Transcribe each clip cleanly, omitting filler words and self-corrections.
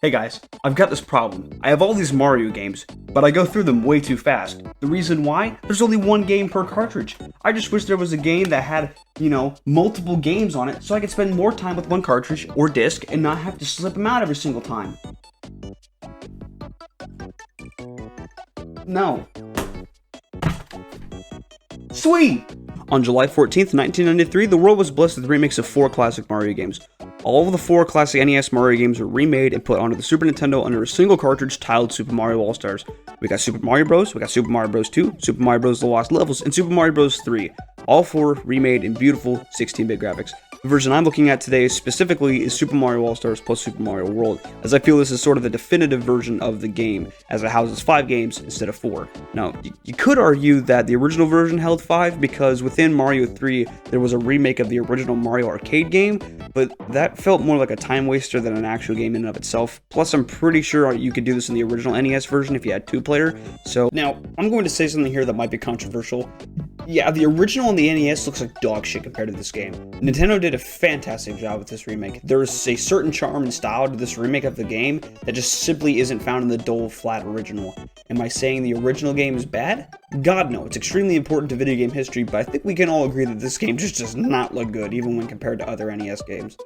Hey guys, I've got this problem. I have all these Mario games, but I go through them way too fast. The reason why? There's only one game per cartridge. I just wish there was a game that had, multiple games on it so I could spend more time with one cartridge or disc and not have to slip them out every single time. No. Sweet! On July 14th, 1993, the world was blessed with remakes of 4 classic Mario games. All of the 4 classic NES Mario games were remade and put onto the Super Nintendo under a single cartridge titled Super Mario All-Stars. We got Super Mario Bros., we got Super Mario Bros. 2, Super Mario Bros. The Lost Levels, and Super Mario Bros. 3. All 4 remade in beautiful 16-bit graphics. The version I'm looking at today specifically is Super Mario All-Stars plus Super Mario World, as I feel this is sort of the definitive version of the game, as it houses 5 games instead of 4. Now, you could argue that the original version held 5, because within Mario 3, there was a remake of the original Mario arcade game, but that felt more like a time waster than an actual game in and of itself. Plus, I'm pretty sure you could do this in the original NES version if you had 2-player. So, now, I'm going to say something here that might be controversial. Yeah, the original on the NES looks like dog shit compared to this game. Nintendo did a fantastic job with this remake. There is a certain charm and style to this remake of the game that just simply isn't found in the dull, flat original. Am I saying the original game is bad? God no, it's extremely important to video game history, but I think we can all agree that this game just does not look good, even when compared to other NES games.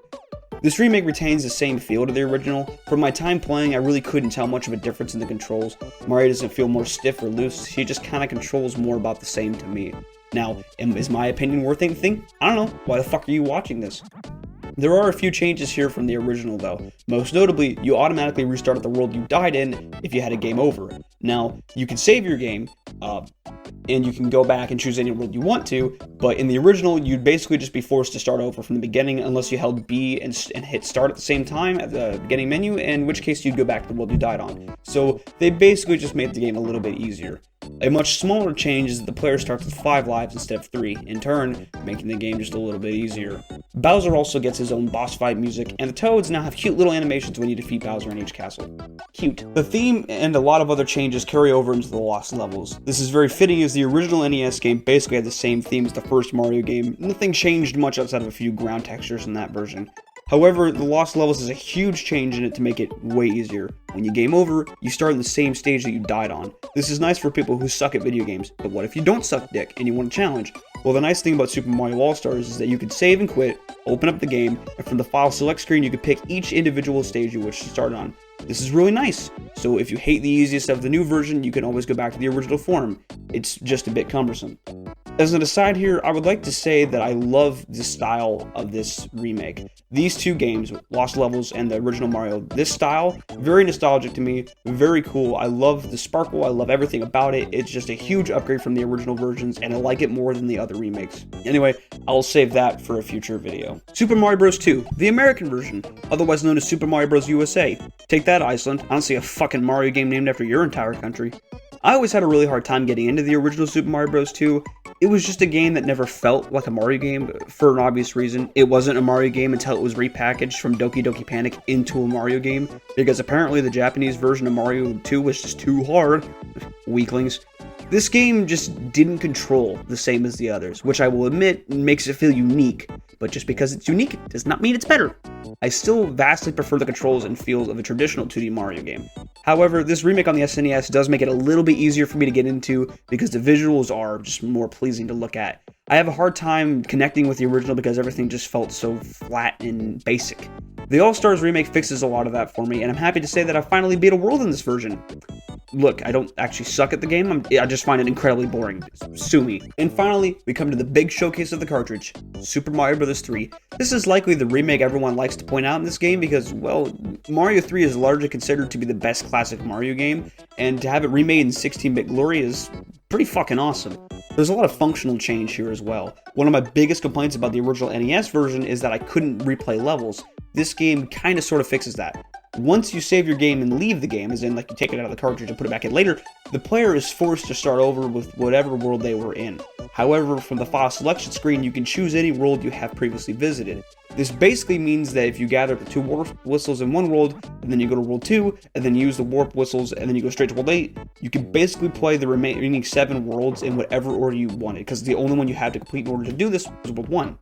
This remake retains the same feel to the original. From my time playing, I really couldn't tell much of a difference in the controls. Mario doesn't feel more stiff or loose, he just kinda controls more about the same to me. Now, is my opinion worth anything? I don't know, why the fuck are you watching this? There are a few changes here from the original though. Most notably, you automatically restarted the world you died in if you had a game over. Now, you can save your game, and you can go back and choose any world you want to, but in the original, you'd basically just be forced to start over from the beginning unless you held B and hit start at the same time at the beginning menu, in which case you'd go back to the world you died on. So they basically just made the game a little bit easier. A much smaller change is that the player starts with 5 lives instead of 3, in turn, making the game just a little bit easier. Bowser also gets his own boss fight music, and the Toads now have cute little animations when you defeat Bowser in each castle. Cute. The theme and a lot of other changes carry over into the Lost Levels. This is very fitting as the original NES game basically had the same theme as the first Mario game. Nothing changed much outside of a few ground textures in that version. However, the Lost Levels is a huge change in it to make it way easier. When you game over, you start in the same stage that you died on. This is nice for people who suck at video games, but what if you don't suck dick and you want a challenge? Well, the nice thing about Super Mario All-Stars is that you can save and quit, open up the game, and from the file select screen you can pick each individual stage you wish to start on. This is really nice, so if you hate the easiest of the new version, you can always go back to the original form. It's just a bit cumbersome. As an aside here, I would like to say that I love the style of this remake. These 2 games, Lost Levels and the original Mario, this style, very nostalgic to me, very cool. I love the sparkle, I love everything about it. It's just a huge upgrade from the original versions, and I like it more than the other remakes. Anyway, I'll save that for a future video. Super Mario Bros. 2, the American version, otherwise known as Super Mario Bros. USA. Take that, Iceland. I don't see a fucking Mario game named after your entire country. I always had a really hard time getting into the original Super Mario Bros. 2. It was just a game that never felt like a Mario game, for an obvious reason. It wasn't a Mario game until it was repackaged from Doki Doki Panic into a Mario game, because apparently the Japanese version of Mario 2 was just too hard. Weaklings. This game just didn't control the same as the others, which I will admit makes it feel unique, but just because it's unique does not mean it's better. I still vastly prefer the controls and feels of a traditional 2D Mario game. However, this remake on the SNES does make it a little bit easier for me to get into because the visuals are just more pleasing to look at. I have a hard time connecting with the original because everything just felt so flat and basic. The All-Stars remake fixes a lot of that for me, and I'm happy to say that I finally beat a world in this version. Look, I don't actually suck at the game, I just find it incredibly boring. Sue me. And finally, we come to the big showcase of the cartridge, Super Mario Bros. 3. This is likely the remake everyone likes to point out in this game because, well, Mario 3 is largely considered to be the best classic Mario game, and to have it remade in 16-bit glory is pretty fucking awesome. There's a lot of functional change here as well. One of my biggest complaints about the original NES version is that I couldn't replay levels. This game kinda sorta fixes that. Once you save your game and leave the game, as in like you take it out of the cartridge and put it back in later, the player is forced to start over with whatever world they were in. However, from the file selection screen, you can choose any world you have previously visited. This basically means that if you gather the 2 warp whistles in one world, and then you go to world 2, and then use the warp whistles, and then you go straight to world 8, you can basically play the remaining 7 worlds in whatever order you wanted, because the only one you had to complete in order to do this was world 1.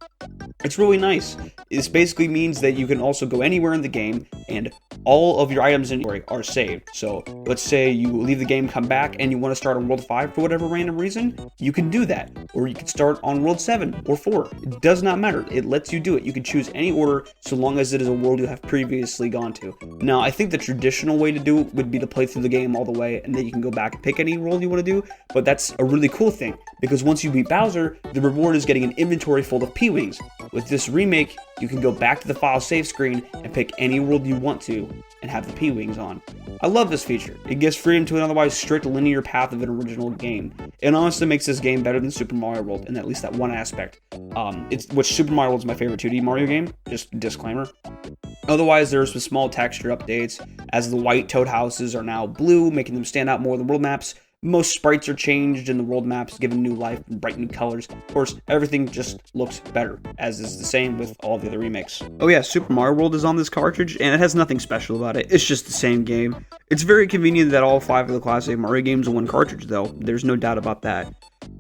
It's really nice. This basically means that you can also go anywhere in the game, and all of your items in inventory are saved. So let's say you leave the game, come back, and you want to start on world 5 for whatever random reason, you can do that. Or you can start on world 7 or 4. It does not matter. It lets you do it. You can choose any order so long as it is a world you have previously gone to. Now, I think the traditional way to do it would be to play through the game all the way, and then you can go back and pick any world you want to do, but that's a really cool thing, because once you beat Bowser, the reward is getting an inventory full of P-Wings. With this remake, you can go back to the file save screen and pick any world you want to and have the P-Wings on. I love this feature. It gives freedom to an otherwise strict linear path of an original game. It honestly makes this game better than Super Mario World in at least that one aspect. Which Super Mario World is my favorite 2D Mario game, just disclaimer. Otherwise, there are some small texture updates, as the white Toad houses are now blue, making them stand out more than world maps. Most sprites are changed and the world maps given new life and bright new colors. Of course, everything just looks better, as is the same with all the other remakes. Oh yeah, Super Mario World is on this cartridge, and it has nothing special about it. It's just the same game. It's very convenient that all 5 of the classic Mario games are one cartridge, though. There's no doubt about that.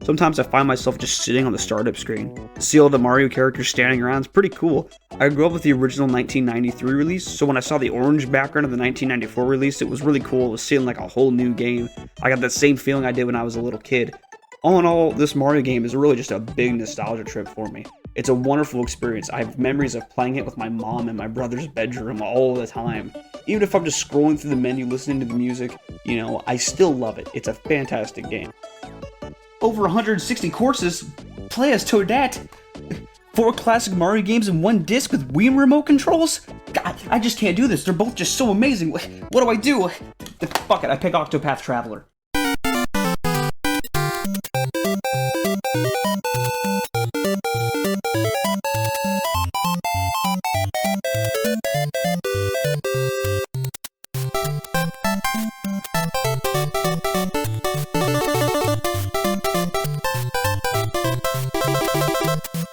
Sometimes I find myself just sitting on the startup screen. To see all the Mario characters standing around is pretty cool. I grew up with the original 1993 release, so when I saw the orange background of the 1994 release, it was really cool. It was seeing like a whole new game. I got that same feeling I did when I was a little kid. All in all, this Mario game is really just a big nostalgia trip for me. It's a wonderful experience. I have memories of playing it with my mom in my brother's bedroom all the time. Even if I'm just scrolling through the menu listening to the music, I still love it. It's a fantastic game. Over 160 courses, play as Toadette, 4 classic Mario games in one disc with Wii remote controls? God, I just can't do this. They're both just so amazing. What do I do? Fuck it, I pick Octopath Traveler.